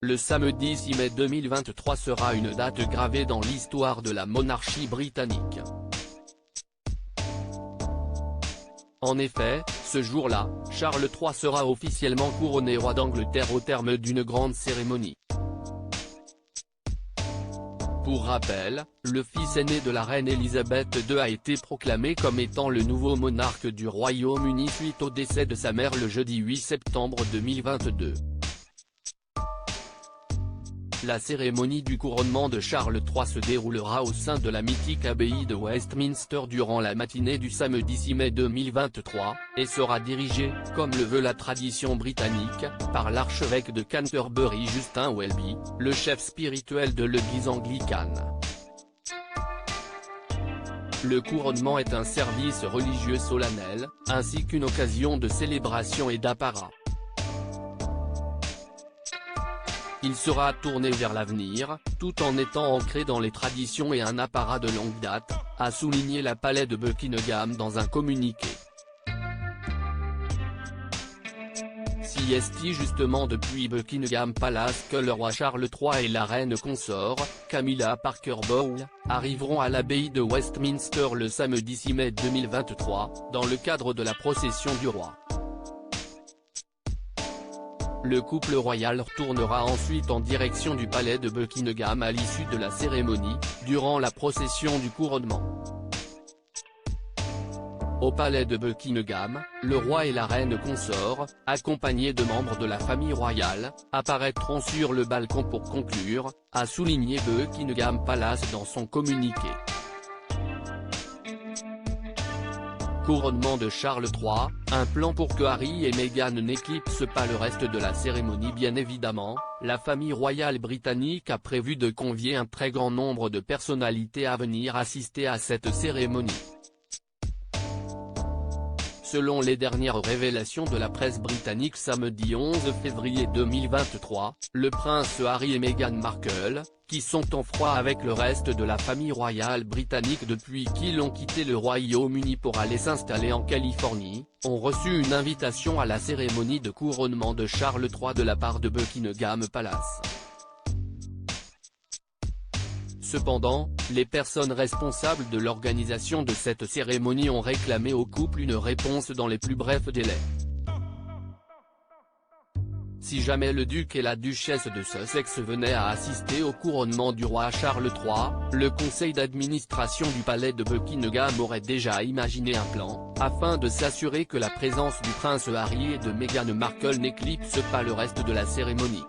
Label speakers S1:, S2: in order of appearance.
S1: Le samedi 6 mai 2023 sera une date gravée dans l'histoire de la monarchie britannique. En effet, ce jour-là, Charles III sera officiellement couronné roi d'Angleterre au terme d'une grande cérémonie. Pour rappel, le fils aîné de la reine Elisabeth II a été proclamé comme étant le nouveau monarque du Royaume-Uni suite au décès de sa mère le jeudi 8 septembre 2022. La cérémonie du couronnement de Charles III se déroulera au sein de la mythique abbaye de Westminster durant la matinée du samedi 6 mai 2023, et sera dirigée, comme le veut la tradition britannique, par l'archevêque de Canterbury Justin Welby, le chef spirituel de l'église anglicane. Le couronnement est un service religieux solennel, ainsi qu'une occasion de célébration et d'apparat. Il sera tourné vers l'avenir, tout en étant ancré dans les traditions et un apparat de longue date, a souligné la palais de Buckingham dans un communiqué. C'est justement depuis Buckingham Palace que le roi Charles III et la reine consort, Camilla Parker Bowles, arriveront à l'abbaye de Westminster le samedi 6 mai 2023, dans le cadre de la procession du roi. Le couple royal retournera ensuite en direction du palais de Buckingham à l'issue de la cérémonie, durant la procession du couronnement. Au palais de Buckingham, le roi et la reine consort, accompagnés de membres de la famille royale, apparaîtront sur le balcon pour conclure, a souligné Buckingham Palace dans son communiqué. Couronnement de Charles III, un plan pour que Harry et Meghan n'éclipsent pas le reste de la cérémonie. Bien évidemment, la famille royale britannique a prévu de convier un très grand nombre de personnalités à venir assister à cette cérémonie. Selon les dernières révélations de la presse britannique samedi 11 février 2023, le prince Harry et Meghan Markle, qui sont en froid avec le reste de la famille royale britannique depuis qu'ils ont quitté le Royaume-Uni pour aller s'installer en Californie, ont reçu une invitation à la cérémonie de couronnement de Charles III de la part de Buckingham Palace. Cependant, les personnes responsables de l'organisation de cette cérémonie ont réclamé au couple une réponse dans les plus brefs délais. Si jamais le duc et la duchesse de Sussex venaient à assister au couronnement du roi Charles III, le conseil d'administration du palais de Buckingham aurait déjà imaginé un plan, afin de s'assurer que la présence du prince Harry et de Meghan Markle n'éclipse pas le reste de la cérémonie.